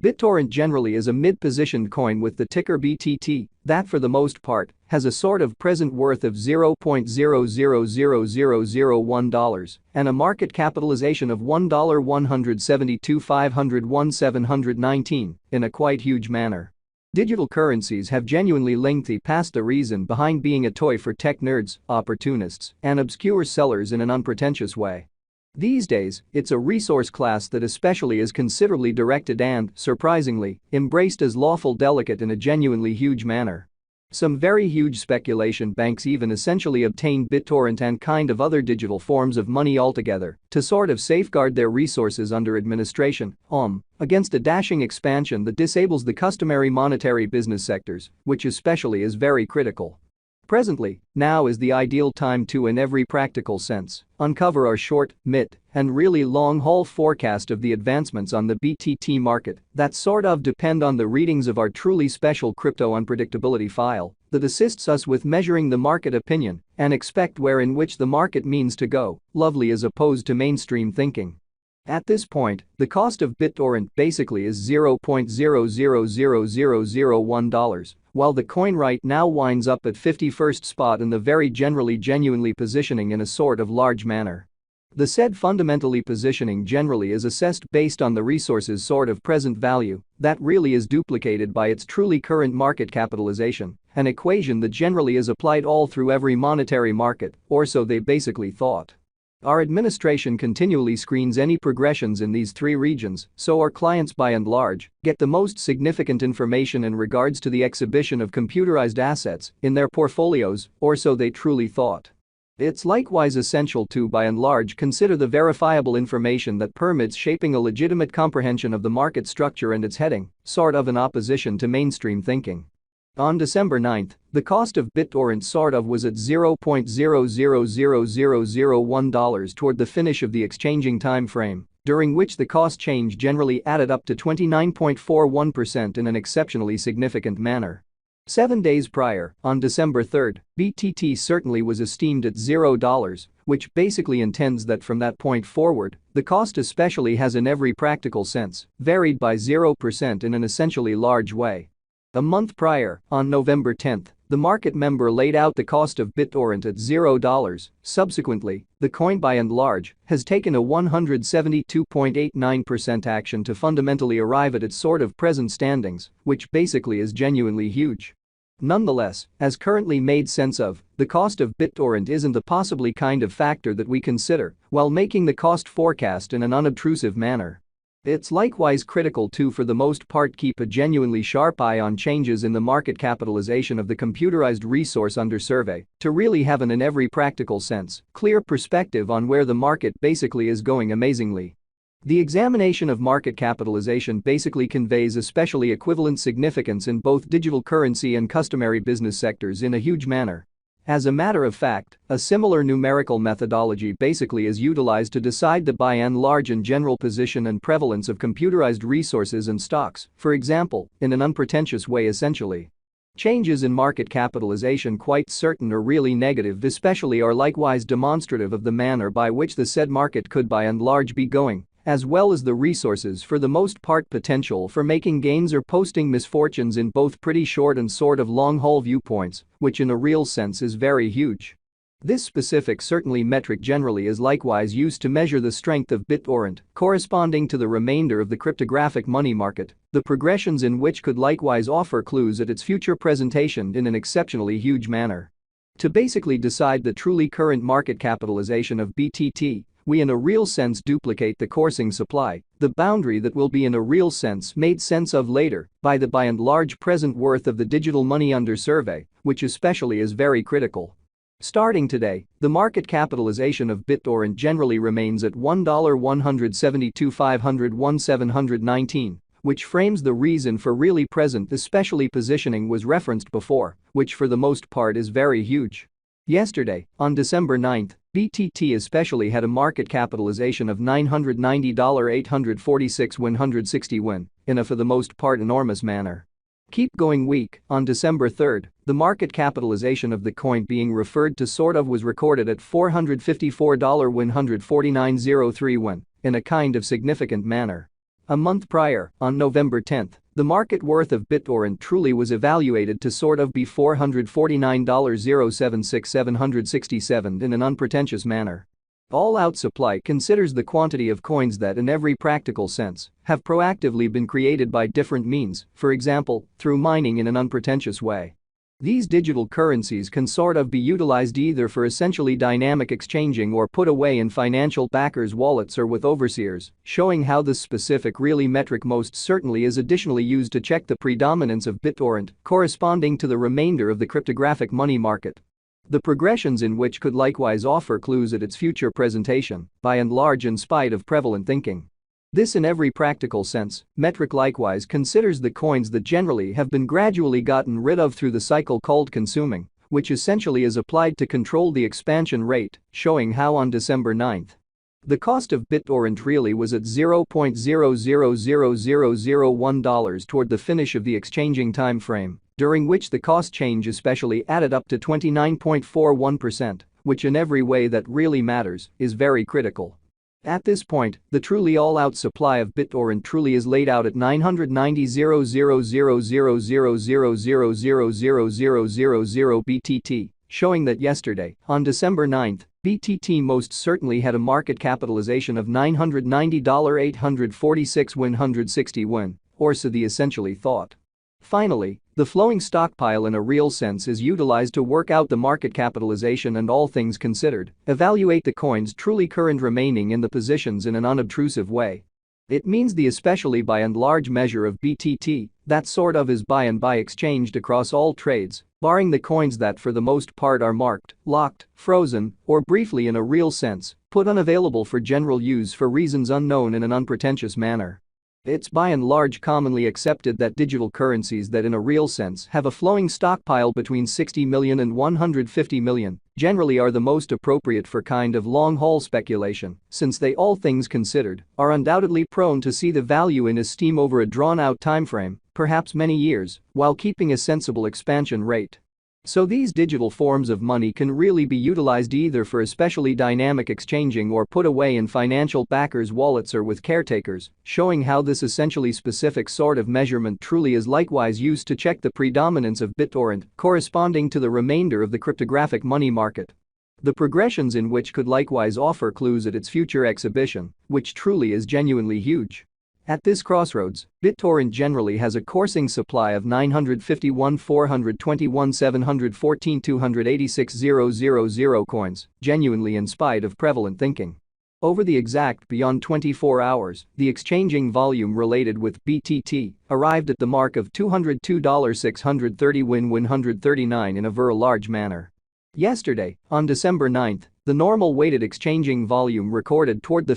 Bittorrent generally is a mid-positioned coin with the ticker BTT that for the most part has a sort of present worth of $0.000001 and a market capitalization of $1,172,501,719 in a quite huge manner. Digital currencies have genuinely lengthy past the reason behind being a toy for tech nerds, opportunists, and obscure sellers in an unpretentious way. These days, it's a resource class that especially is considerably directed and, surprisingly, embraced as lawful delicate in a genuinely huge manner. Some very huge speculation banks even essentially obtain BitTorrent and kind of other digital forms of money altogether to sort of safeguard their resources under administration, against a dashing expansion that disables the customary monetary business sectors, which especially is very critical. Presently, now is the ideal time to, in every practical sense, uncover our short, mid, and really long-haul forecast of the advancements on the BTT market that sort of depend on the readings of our truly special crypto unpredictability file that assists us with measuring the market opinion and expect where in which the market means to go, lovely as opposed to mainstream thinking. At this point, the cost of BitTorrent basically is $0.000001, while the coin right now winds up at 51st spot in the very genuinely positioning in a sort of large manner. The said fundamentally positioning generally is assessed based on the resource's sort of present value that really is duplicated by its truly current market capitalization, an equation that generally is applied all through every monetary market, or so they basically thought. Our administration continually screens any progressions in these three regions, so our clients by and large get the most significant information in regards to the exhibition of computerized assets in their portfolios, or so they truly thought. It's likewise essential to by and large consider the verifiable information that permits shaping a legitimate comprehension of the market structure and its heading, sort of in opposition to mainstream thinking. On December 9, the cost of BitTorrent sort of was at $0.000001 toward the finish of the exchanging time frame, during which the cost change generally added up to 29.41% in an exceptionally significant manner. 7 days prior, on December 3, BTT certainly was esteemed at $0, which basically intends that from that point forward, the cost especially has in every practical sense varied by 0% in an essentially large way. A month prior, on November 10, the market member laid out the cost of BitTorrent at $0. Subsequently, the coin by and large has taken a 172.89% action to fundamentally arrive at its sort of present standings, which basically is genuinely huge. Nonetheless, as currently made sense of, the cost of BitTorrent isn't the possibly kind of factor that we consider while making the cost forecast in an unobtrusive manner. It's likewise critical to for the most part keep a genuinely sharp eye on changes in the market capitalization of the computerized resource under survey to really have an in every practical sense clear perspective on where the market basically is going amazingly. The examination of market capitalization basically conveys especially equivalent significance in both digital currency and customary business sectors in a huge manner. As a matter of fact, a similar numerical methodology basically is utilized to decide the by and large and general position and prevalence of computerized resources and stocks, for example, in an unpretentious way essentially. Changes in market capitalization quite certain or really negative especially are likewise demonstrative of the manner by which the said market could by and large be going, as well as the resources for the most part potential for making gains or posting misfortunes in both pretty short and sort of long-haul viewpoints, which in a real sense is very huge. This specific certainly metric generally is likewise used to measure the strength of BitTorrent corresponding to the remainder of the cryptographic money market, the progressions in which could likewise offer clues at its future presentation in an exceptionally huge manner. To basically decide the truly current market capitalization of BTT, we in a real sense duplicate the coursing supply, the boundary that will be in a real sense made sense of later by the by and large present worth of the digital money under survey, which especially is very critical. Starting today, the market capitalization of BitTorrent generally remains at $1,172,501,719, which frames the reason for really present especially positioning was referenced before, which for the most part is very huge. Yesterday, on December 9, BTT especially had a market capitalization of $990,846,160 in a for the most part enormous manner. Keep going week, on December 3, the market capitalization of the coin being referred to sort of was recorded at $454,149.03 in a kind of significant manner. A month prior, on November 10, the market worth of Bittorrent truly was evaluated to sort of be $449,076767 in an unpretentious manner. All-out supply considers the quantity of coins that in every practical sense have proactively been created by different means, for example, through mining in an unpretentious way. These digital currencies can sort of be utilized either for essentially dynamic exchanging or put away in financial backers' wallets or with overseers, showing how this specific really metric most certainly is additionally used to check the predominance of Bittorrent corresponding to the remainder of the cryptographic money market. The progressions in which could likewise offer clues at its future presentation, by and large in spite of prevalent thinking. This in every practical sense, metric likewise considers the coins that generally have been gradually gotten rid of through the cycle called consuming, which essentially is applied to control the expansion rate, showing how on December 9, the cost of Bittorrent really was at $0.000001 toward the finish of the exchanging time frame, during which the cost change especially added up to 29.41%, which in every way that really matters is very critical. At this point, the truly all-out supply of Bittorrent truly is laid out at 990,000,000,000,000,000 BTT, showing that yesterday, on December 9, BTT most certainly had a market capitalization of $990,846,160 or so the essentially thought. Finally, the flowing stockpile in a real sense is utilized to work out the market capitalization and all things considered, evaluate the coins truly current remaining in the positions in an unobtrusive way. It means the especially by and large measure of BTT that sort of is by and by exchanged across all trades, barring the coins that for the most part are marked, locked, frozen, or briefly in a real sense, put unavailable for general use for reasons unknown in an unpretentious manner. It's by and large commonly accepted that digital currencies that in a real sense have a flowing stockpile between 60 million and 150 million generally are the most appropriate for kind of long-haul speculation, since they all things considered are undoubtedly prone to see the value in esteem over a drawn-out timeframe, perhaps many years, while keeping a sensible expansion rate. So these digital forms of money can really be utilized either for especially dynamic exchanging or put away in financial backers' wallets or with caretakers, showing how this essentially specific sort of measurement truly is likewise used to check the predominance of Bittorrent corresponding to the remainder of the cryptographic money market. The progressions in which could likewise offer clues at its future exhibition, which truly is genuinely huge. At this crossroads, Bittorrent generally has a coursing supply of 951,421,714,286,000 coins, genuinely in spite of prevalent thinking. Over the exact beyond 24 hours, the exchanging volume related with BTT arrived at the mark of $202,630,139 in a very large manner. Yesterday, on December 9, the normal weighted exchanging volume recorded toward the